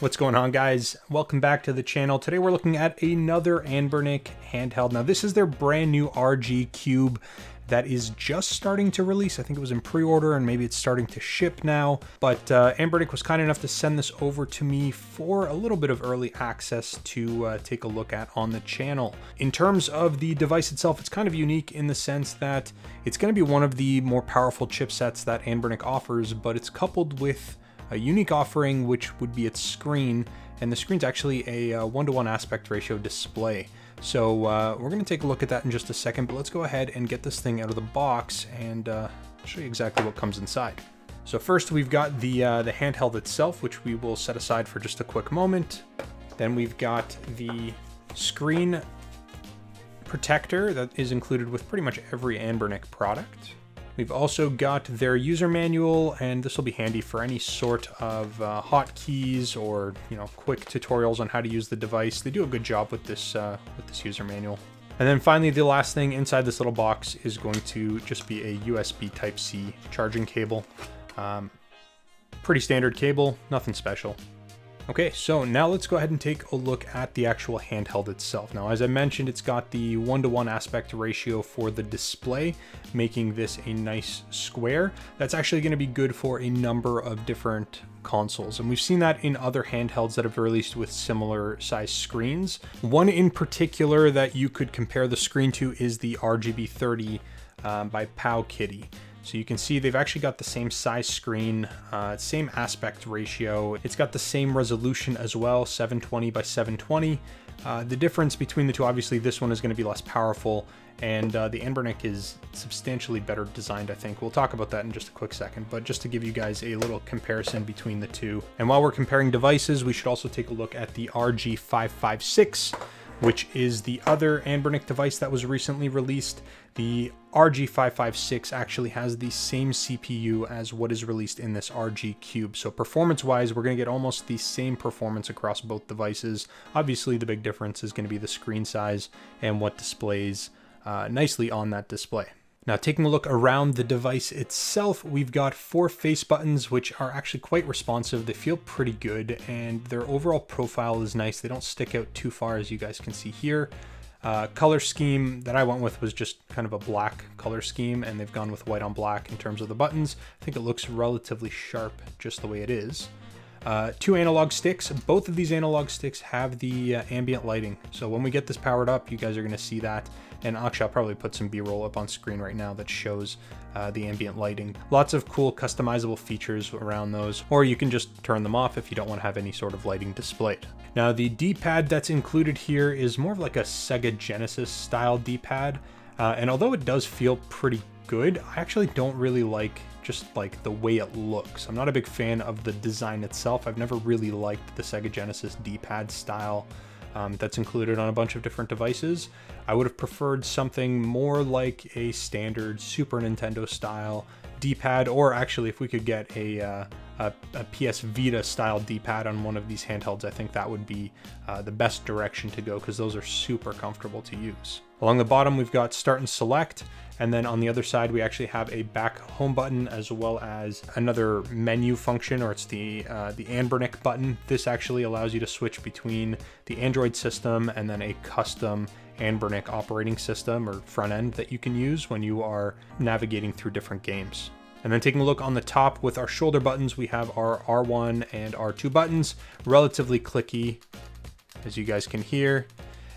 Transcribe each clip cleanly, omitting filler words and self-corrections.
What's going on, guys? Welcome back to the channel. Today we're looking at another Anbernic handheld. Now this is their brand new RG Cube that is just starting to release. I think it was in pre-order and maybe it's starting to ship now. But Anbernic was kind enough to send this over to me for a little bit of early access to take a look at on the channel. In terms of the device itself, it's kind of unique in the sense that it's going to be one of the more powerful chipsets that Anbernic offers, but it's coupled with a unique offering, which would be its screen, and the screen's actually a 1:1 aspect ratio display. So we're going to take a look at that in just a second, but let's go ahead and get this thing out of the box and show you exactly what comes inside. So first we've got the handheld itself, which we will set aside for just a quick moment. Then we've got the screen protector that is included with pretty much every Anbernic product. We've also got their user manual, and this will be handy for any sort of hotkeys or quick tutorials on how to use the device. They do a good job with this user manual. And then finally, the last thing inside this little box is going to just be a USB Type-C charging cable. Pretty standard cable, nothing special. Okay, so now let's go ahead and take a look at the actual handheld itself. Now, as I mentioned, it's got the 1:1 aspect ratio for the display, making this a nice square. That's actually going to be good for a number of different consoles, and we've seen that in other handhelds that have released with similar size screens. One in particular that you could compare the screen to is the RGB30 by Powkiddy. So you can see they've actually got the same size screen, same aspect ratio. It's got the same resolution as well, 720 by 720. The difference between the two, obviously this one is going to be less powerful, and the Anbernic is substantially better designed, I think. We'll talk about that in just a quick second, but just to give you guys a little comparison between the two. And while we're comparing devices, we should also take a look at the RG556, which is the other Anbernic device that was recently released. The RG556 actually has the same CPU as what is released in this RG Cube. So performance-wise, we're going to get almost the same performance across both devices. Obviously, the big difference is going to be the screen size and what displays nicely on that display. Now, taking a look around the device itself, we've got 4 face buttons, which are actually quite responsive. They feel pretty good, and their overall profile is nice. They don't stick out too far, as you guys can see here. Color scheme that I went with was just kind of a black color scheme, and they've gone with white on black in terms of the buttons. I think it looks relatively sharp just the way it is. 2 analog sticks. Both of these analog sticks have the ambient lighting. So when we get this powered up, you guys are going to see that. And actually, I'll probably put some B-roll up on screen right now that shows the ambient lighting. Lots of cool customizable features around those, or you can just turn them off if you don't want to have any sort of lighting displayed. Now, the D-pad that's included here is more of like a Sega Genesis style D-pad. And although it does feel pretty good, I actually don't really like just like the way it looks. I'm not a big fan of the design itself. I've never really liked the Sega Genesis D-pad style that's included on a bunch of different devices. I would have preferred something more like a standard Super Nintendo style D-pad, or actually if we could get a PS Vita style D-pad on one of these handhelds, I think that would be the best direction to go, because those are super comfortable to use. Along the bottom, we've got start and select, and then on the other side, we actually have a back home button as well as another menu function, or it's the Anbernic button. This actually allows you to switch between the Android system and then a custom Anbernic operating system or front end that you can use when you are navigating through different games. And then taking a look on the top with our shoulder buttons, we have our R1 and R2 buttons, relatively clicky, as you guys can hear.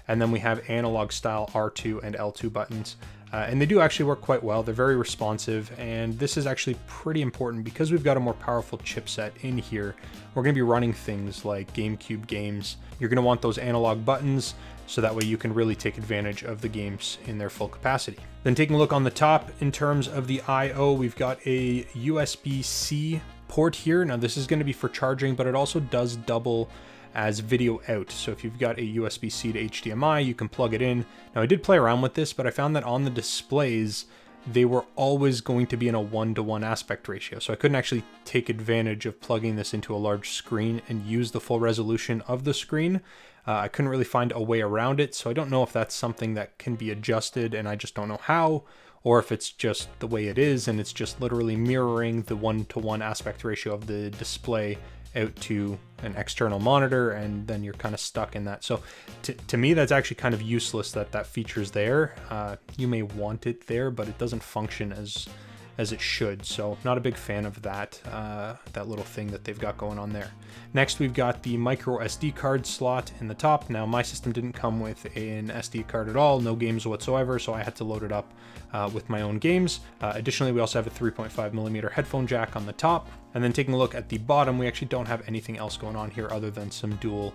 And then we have analog style R2 and L2 buttons. And they do actually work quite well. They're very responsive, and this is actually pretty important because we've got a more powerful chipset in here. We're going to be running things like Gamecube games. You're going to want those analog buttons so that way you can really take advantage of the games in their full capacity. Then taking a look on the top, in terms of the I/O, we've got a USB-C port here. Now this is going to be for charging, but it also does double as video out. So if you've got a USB-C to HDMI, you can plug it in. Now I did play around with this, but I found that on the displays, they were always going to be in a 1:1 aspect ratio. So I couldn't actually take advantage of plugging this into a large screen and use the full resolution of the screen. I couldn't really find a way around it. So I don't know if that's something that can be adjusted, and I just don't know how, or if it's just the way it is and it's just literally mirroring the 1:1 aspect ratio of the display out to an external monitor, and then you're kind of stuck in that. So to me, that's actually kind of useless that that feature's there. You may want it there, but it doesn't function as it should. So not a big fan of that, that little thing that they've got going on there. Next, we've got the micro SD card slot in the top. Now, my system didn't come with an SD card at all, no games whatsoever, so I had to load it up with my own games. Additionally, we also have a 3.5mm headphone jack on the top. And then taking a look at the bottom, we actually don't have anything else going on here other than some dual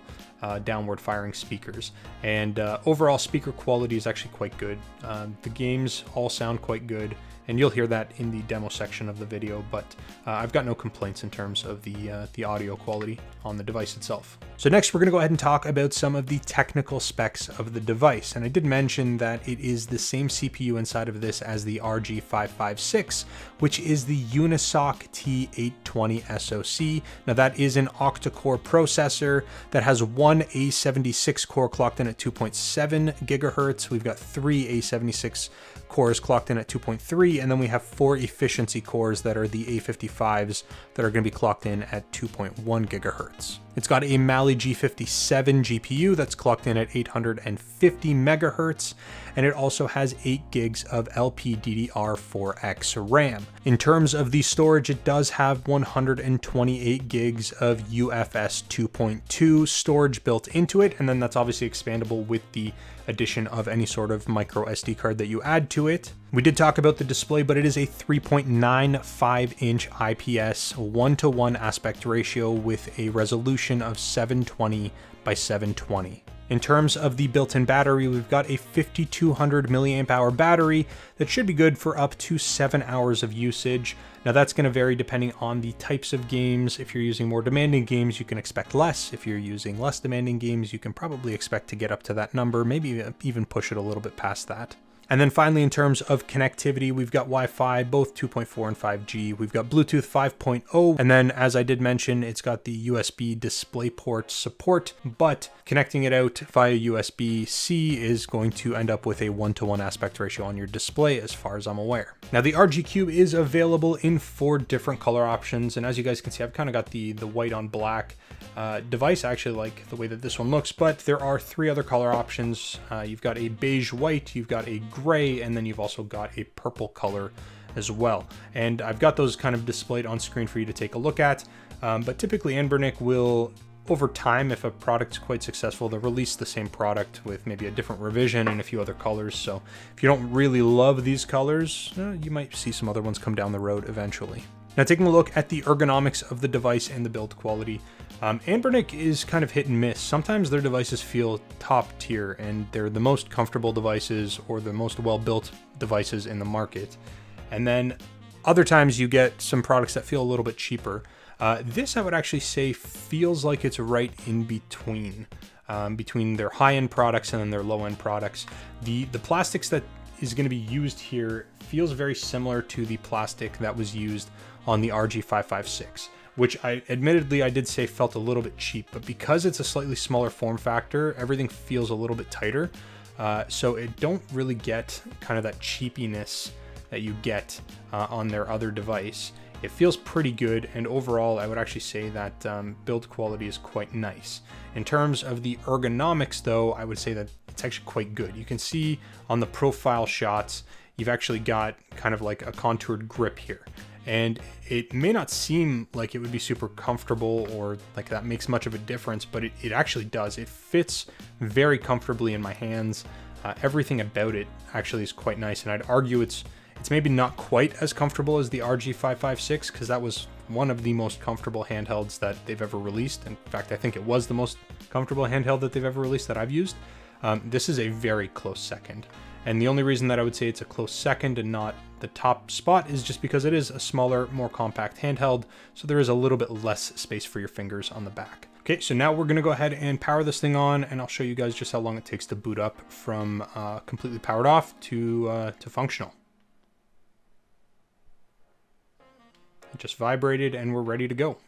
downward firing speakers. And overall speaker quality is actually quite good. The games all sound quite good, and you'll hear that in the demo section of the video, but I've got no complaints in terms of the audio quality on the device itself. So next, we're gonna go ahead and talk about some of the technical specs of the device. And I did mention that it is the same CPU inside of this as the RG556, which is the Unisoc T820 SoC. Now that is an octa-core processor that has one A76 core clocked in at 2.7 gigahertz. We've got three A76 cores clocked in at 2.3, and then we have 4 efficiency cores that are the A55s that are going to be clocked in at 2.1 gigahertz. It's got a Mali G57 GPU that's clocked in at 850 megahertz, and it also has 8 gigs of LPDDR4X RAM. In terms of the storage, it does have 128 gigs of UFS 2.2 storage built into it, and then that's obviously expandable with the addition of any sort of micro SD card that you add to it. We did talk about the display, but it is a 3.95-inch IPS 1:1 aspect ratio with a resolution of 720 by 720. In terms of the built-in battery, we've got a 5200 milliamp hour battery that should be good for up to 7 hours of usage. Now that's going to vary depending on the types of games. If you're using more demanding games, you can expect less. If you're using less demanding games, you can probably expect to get up to that number, maybe even push it a little bit past that. And then finally, in terms of connectivity, we've got Wi-Fi, both 2.4 and 5G. We've got Bluetooth 5.0. And then, as I did mention, it's got the USB DisplayPort support, but connecting it out via USB-C is going to end up with a 1:1 aspect ratio on your display, as far as I'm aware. Now, the RG Cube is available in 4 different color options. And as you guys can see, I've kind of got the white on black device. I actually like the way that this one looks, but there are 3 other color options. You've got a beige white, you've got a gray, and then you've also got a purple color as well. And I've got those kind of displayed on screen for you to take a look at. But typically Anbernic will, over time, if a product's quite successful, they'll release the same product with maybe a different revision and a few other colors. So if you don't really love these colors, you might see some other ones come down the road eventually. Now, taking a look at the ergonomics of the device and the build quality, Anbernic is kind of hit and miss. Sometimes their devices feel top tier and they're the most comfortable devices or the most well-built devices in the market. And then other times you get some products that feel a little bit cheaper. This, I would actually say, feels like it's right in between, between their high-end products and then their low-end products. The plastics that is going to be used here feels very similar to the plastic that was used on the RG556, which I did say felt a little bit cheap, but because it's a slightly smaller form factor, everything feels a little bit tighter. So it don't really get kind of that cheapiness that you get on their other device. It feels pretty good, and overall I would actually say that build quality is quite nice. In terms of the ergonomics though, I would say that it's actually quite good. You can see on the profile shots, you've actually got kind of like a contoured grip here. And it may not seem like it would be super comfortable or like that makes much of a difference, but it actually does. It fits very comfortably in my hands. Everything about it actually is quite nice, and I'd argue it's maybe not quite as comfortable as the RG556, because that was one of the most comfortable handhelds that they've ever released. In fact, I think it was the most comfortable handheld that they've ever released that I've used. This is a very close second. And the only reason that I would say it's a close second and not the top spot is just because it is a smaller, more compact handheld, so there is a little bit less space for your fingers on the back. Okay, so now we're gonna go ahead and power this thing on, and I'll show you guys just how long it takes to boot up from completely powered off to functional. It just vibrated and we're ready to go.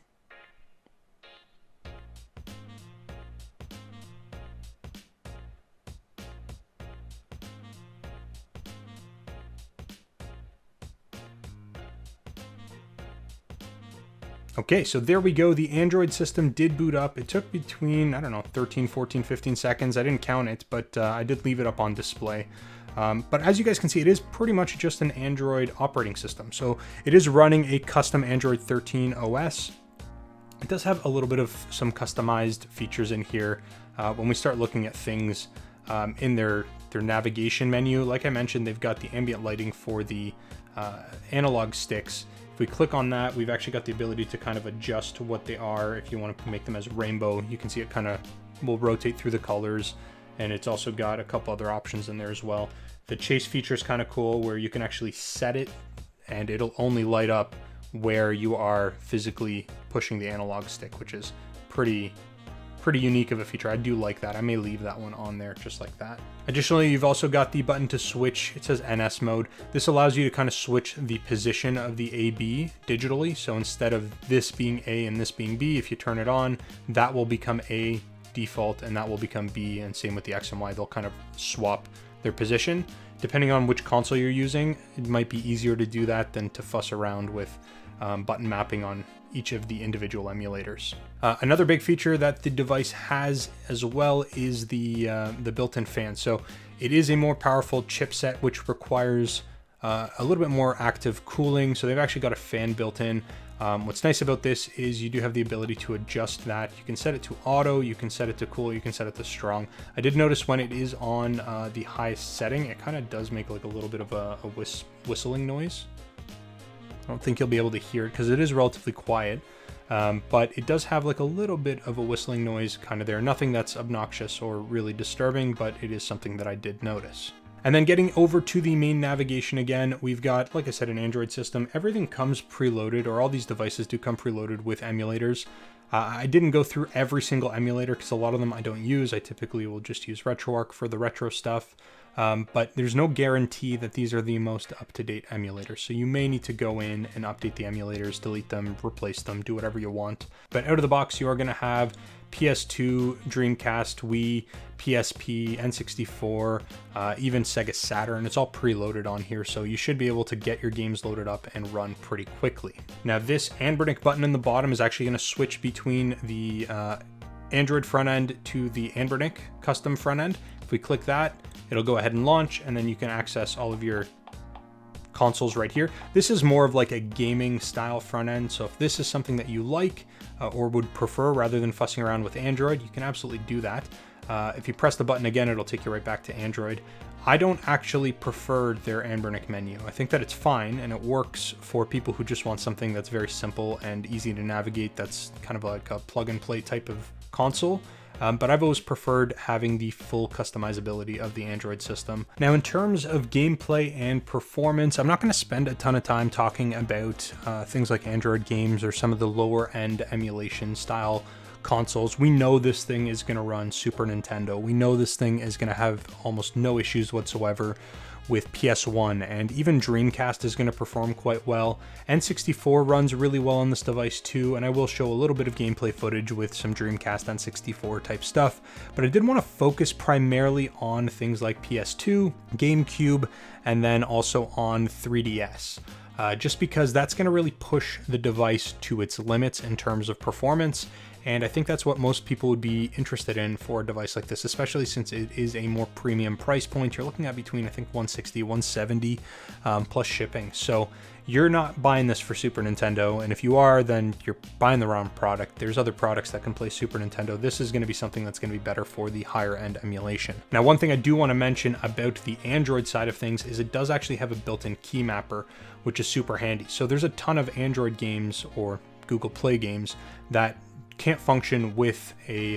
Okay, so there we go. The Android system did boot up. It took between, I don't know, 13, 14, 15 seconds. I didn't count it, but I did leave it up on display. But as you guys can see, it is pretty much just an Android operating system. So it is running a custom Android 13 OS. It does have a little bit of some customized features in here. When we start looking at things in their navigation menu, like I mentioned, they've got the ambient lighting for the analog sticks. If we click on that, we've actually got the ability to kind of adjust to what they are. If you want to make them as rainbow, you can see it kind of will rotate through the colors. And it's also got a couple other options in there as well. The chase feature is kind of cool, where you can actually set it and it'll only light up where you are physically pushing the analog stick, which is pretty unique of a feature. I do like that. I may leave that one on there just like that. Additionally, you've also got the button to switch. It says NS mode. This allows you to kind of switch the position of the A/B digitally. So instead of this being A and this being B, if you turn it on, that will become A default and that will become B, and same with the X and Y. They'll kind of swap their position. Depending on which console you're using, it might be easier to do that than to fuss around with button mapping on each of the individual emulators. Another big feature that the device has as well is the built-in fan. So it is a more powerful chipset, which requires a little bit more active cooling. So they've actually got a fan built in. What's nice about this is you do have the ability to adjust that. You can set it to auto, you can set it to cool, you can set it to strong. I did notice when it is on the highest setting, it kind of does make like a little bit of a whistling noise. I don't think you'll be able to hear it because it is relatively quiet, but it does have like a little bit of a whistling noise kind of there. Nothing that's obnoxious or really disturbing, but it is something that I did notice. And then getting over to the main navigation again, we've got, like I said, an Android system. Everything comes preloaded, or all these devices do come preloaded with emulators. I didn't go through every single emulator because a lot of them I don't use. I typically will just use RetroArch for the retro stuff. But there's no guarantee that these are the most up-to-date emulators. So you may need to go in and update the emulators, delete them, replace them, do whatever you want. But out of the box, you are going to have PS2, Dreamcast, Wii, PSP, N64, even Sega Saturn. It's all preloaded on here, so you should be able to get your games loaded up and run pretty quickly. Now, this Anbernic button in the bottom is actually going to switch between the Android front end to the Anbernic custom front end. If we click that, it'll go ahead and launch, and then you can access all of your consoles right here. This is more of like a gaming style front end, so if this is something that you like or would prefer rather than fussing around with Android, you can absolutely do that. If you press the button again, it'll take you right back to Android. I don't actually prefer their Anbernic menu. I think that it's fine and it works for people who just want something that's very simple and easy to navigate, that's kind of like a plug and play type of console. But I've always preferred having the full customizability of the Android system. Now, in terms of gameplay and performance, I'm not going to spend a ton of time talking about things like Android games or some of the lower end emulation style consoles. We know this thing is going to run Super Nintendo. We know this thing is going to have almost no issues whatsoever with PS1, and even Dreamcast is going to perform quite well. N64 runs really well on this device too, and I will show a little bit of gameplay footage with some Dreamcast N64 type stuff, but I did want to focus primarily on things like PS2, Gamecube, and then also on 3DS. Just because that's going to really push the device to its limits in terms of performance. And I think that's what most people would be interested in for a device like this, especially since it is a more premium price point. You're looking at between, I think, $160, $170 plus shipping. So you're not buying this for Super Nintendo. And if you are, then you're buying the wrong product. There's other products that can play Super Nintendo. This is going to be something that's going to be better for the higher end emulation. Now, one thing I do want to mention about the Android side of things is it does actually have a built-in key mapper, which is super handy. So there's a ton of Android games or Google Play games that can't function with a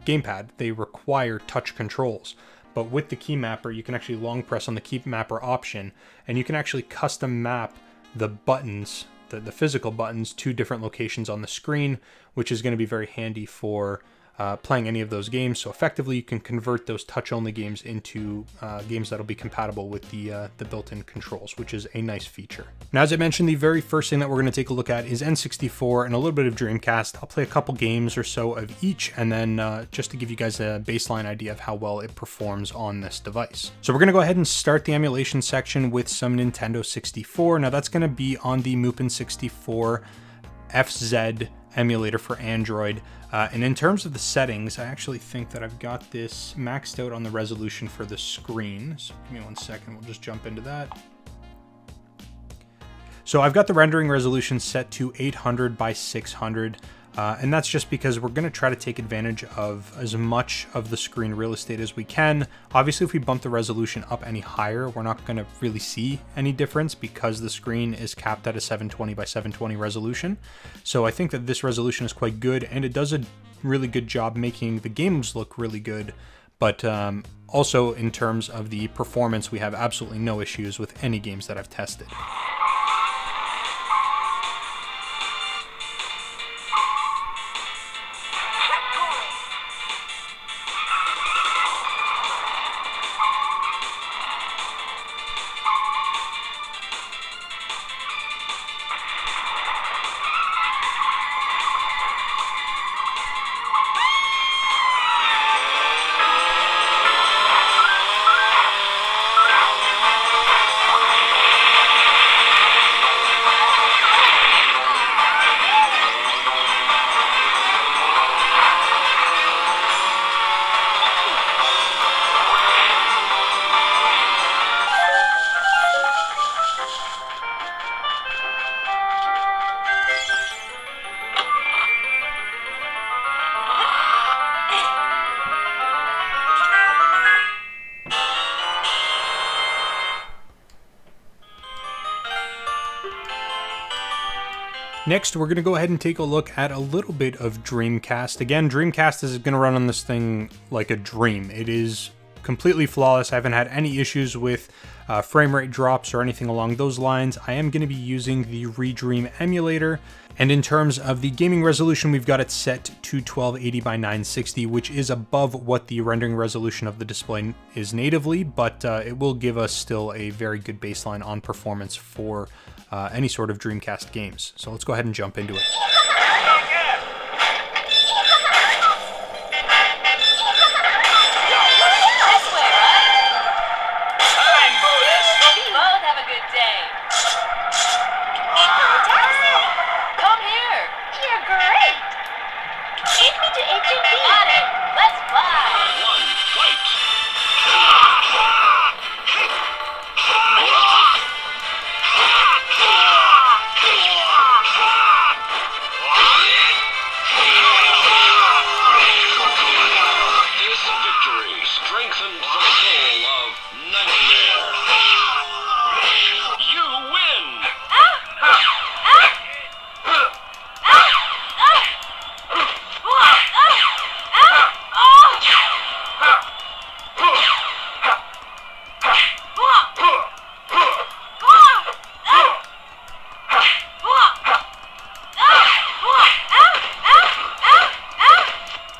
gamepad. They require touch controls. But with the key mapper, you can actually long press on the key mapper option, and you can actually custom map the buttons, the physical buttons, to different locations on the screen, which is going to be very handy for playing any of those games. So effectively, you can convert those touch-only games into games that'll be compatible with the built-in controls, which is a nice feature. Now, as I mentioned, the very first thing that we're going to take a look at is N64 and a little bit of Dreamcast. I'll play a couple games or so of each, and then just to give you guys a baseline idea of how well it performs on this device. So we're going to go ahead and start the emulation section with some Nintendo 64. Now, that's going to be on the Mupen 64 FZ emulator for Android. And in terms of the settings, I actually think that I've got this maxed out on the resolution for the screen. So give me 1 second, we'll just jump into that. So I've got the rendering resolution set to 800 by 600. And that's just because we're going to try to take advantage of as much of the screen real estate as we can. Obviously, if we bump the resolution up any higher, we're not going to really see any difference because the screen is capped at a 720 by 720 resolution. So I think that this resolution is quite good, and it does a really good job making the games look really good. But also in terms of the performance, we have absolutely no issues with any games that I've tested. Next, we're going to go ahead and take a look at a little bit of Dreamcast. Again, Dreamcast is going to run on this thing like a dream. It is completely flawless. I haven't had any issues with frame rate drops or anything along those lines. I am going to be using the Redream emulator. And in terms of the gaming resolution, we've got it set to 1280 by 960, which is above what the rendering resolution of the display is natively, but it will give us still a very good baseline on performance for any sort of Dreamcast games. So let's go ahead and jump into it.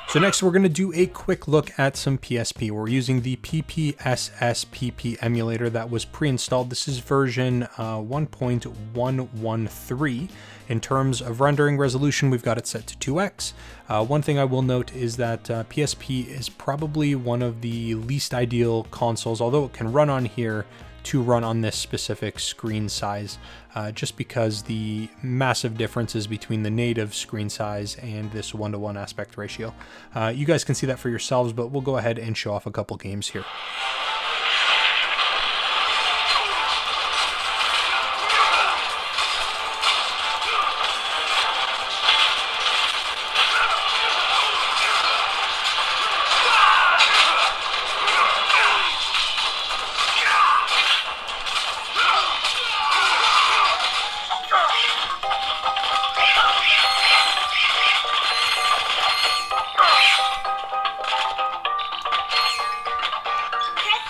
So next we're going to do a quick look at some PSP. We're using the PPSSPP emulator that was pre-installed. This is version 1.113. In terms of rendering resolution, we've got it set to 2x. One thing I will note is that PSP is probably one of the least ideal consoles, although it can run on here, to run on this specific screen size, just because the massive differences between the native screen size and this 1:1 aspect ratio. You guys can see that for yourselves, but we'll go ahead and show off a couple games here. Press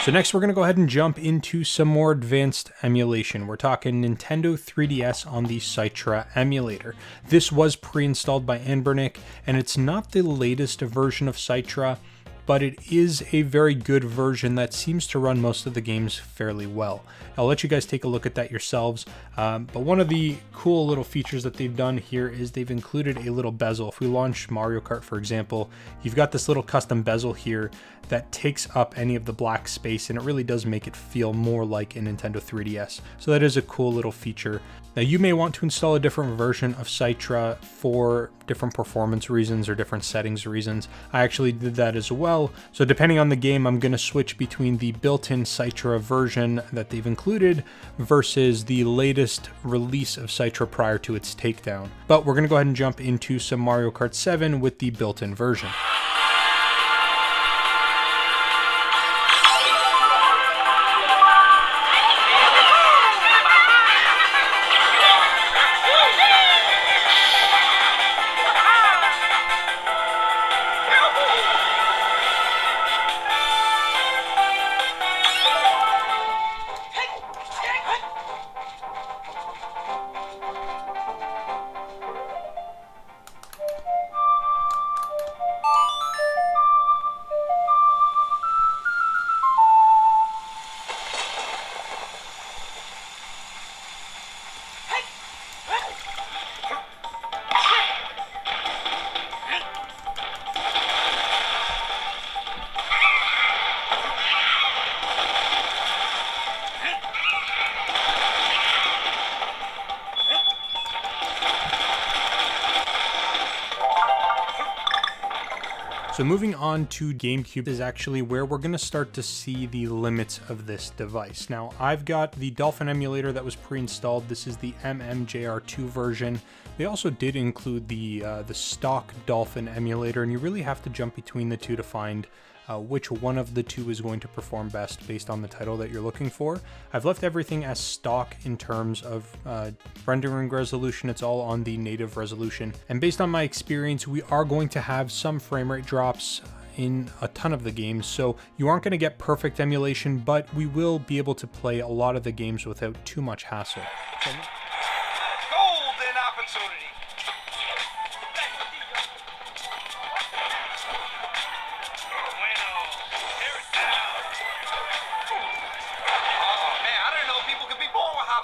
So next we're going to go ahead and jump into some more advanced emulation. We're talking Nintendo 3DS on the Citra emulator. This was pre-installed by Anbernic, and it's not the latest version of Citra, but it is a very good version that seems to run most of the games fairly well. I'll let you guys take a look at that yourselves, but one of the cool little features that they've done here is they've included a little bezel. If we launch Mario Kart, for example, you've got this little custom bezel here that takes up any of the black space, and it really does make it feel more like a Nintendo 3DS. So that is a cool little feature. Now you may want to install a different version of Citra for different performance reasons or different settings reasons. I actually did that as well. So depending on the game, I'm going to switch between the built-in Citra version that they've included versus the latest release of Citra prior to its takedown. But we're going to go ahead and jump into some Mario Kart 7 with the built-in version. So moving on to Gamecube is actually where we're going to start to see the limits of this device. Now, I've got the Dolphin emulator that was pre-installed. This is the MMJR2 version. They also did include the stock Dolphin emulator, and you really have to jump between the two to find which one of the two is going to perform best based on the title that you're looking for. I've left everything as stock in terms of rendering resolution. It's all on the native resolution. And based on my experience, we are going to have some frame rate drops in a ton of the games, so you aren't going to get perfect emulation, but we will be able to play a lot of the games without too much hassle. Golden opportunity.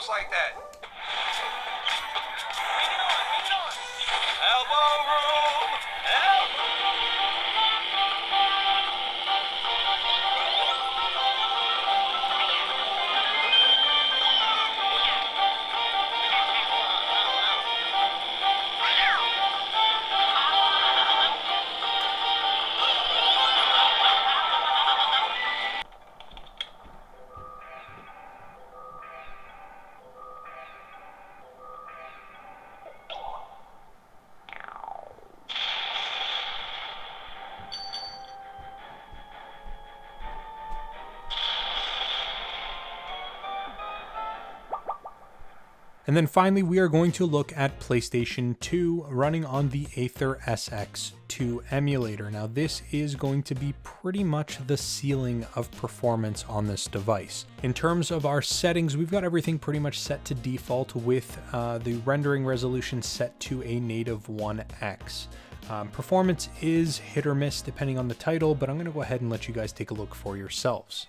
Like that. Hang on. Elbow room. And then finally, we are going to look at PlayStation 2 running on the Aether SX2 emulator. Now, this is going to be pretty much the ceiling of performance on this device. In terms of our settings, we've got everything pretty much set to default with the rendering resolution set to a native 1x. Performance is hit or miss depending on the title, but I'm going to go ahead and let you guys take a look for yourselves.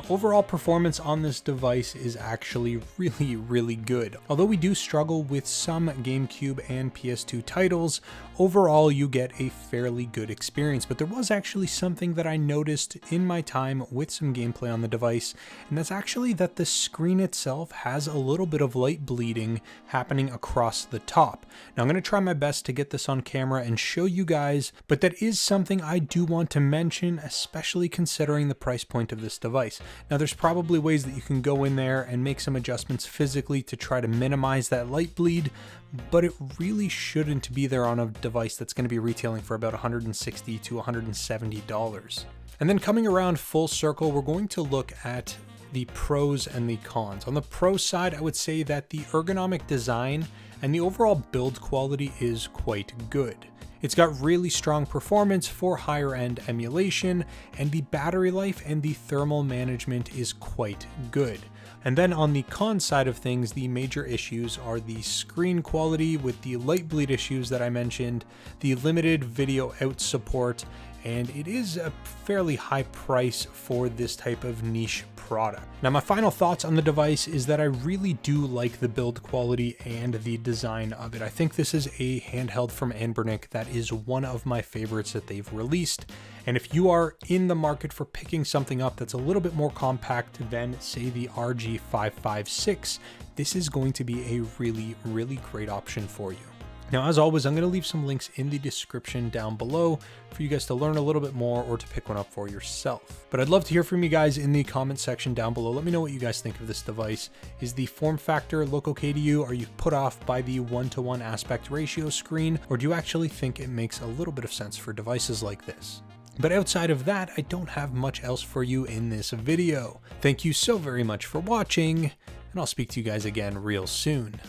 overall performance on this device is actually really good. Although we do struggle with some GameCube and PS2 titles, overall you get a fairly good experience. But there was actually something that I noticed in my time with some gameplay on the device, and that's actually that the screen itself has a little bit of light bleeding happening across the top. Now I'm going to try my best to get this on camera and show you guys, but that is something I do want to mention, especially considering the price point of this device. Now there's probably ways that you can go in there and make some adjustments physically to try to minimize that light bleed, but it really shouldn't be there on a device that's going to be retailing for about $160 to $170. And then coming around full circle, we're going to look at the pros and the cons. On the pro side, I would say that the ergonomic design and the overall build quality is quite good. It's got really strong performance for higher end emulation, and the battery life and the thermal management is quite good. And then on the con side of things, the major issues are the screen quality with the light bleed issues that I mentioned, the limited video out support, and it is a fairly high price for this type of niche product. Now my final thoughts on the device is that I really do like the build quality and the design of it. I think this is a handheld from Anbernic that is one of my favorites that they've released. And if you are in the market for picking something up that's a little bit more compact than, say, the RG556, this is going to be a really great option for you. Now, as always, I'm going to leave some links in the description down below for you guys to learn a little bit more or to pick one up for yourself. But I'd love to hear from you guys in the comment section down below. Let me know what you guys think of this device. Is the form factor look okay to you? Are you put off by the 1:1 aspect ratio screen? Or do you actually think it makes a little bit of sense for devices like this? But outside of that, I don't have much else for you in this video. Thank you so very much for watching, and I'll speak to you guys again real soon.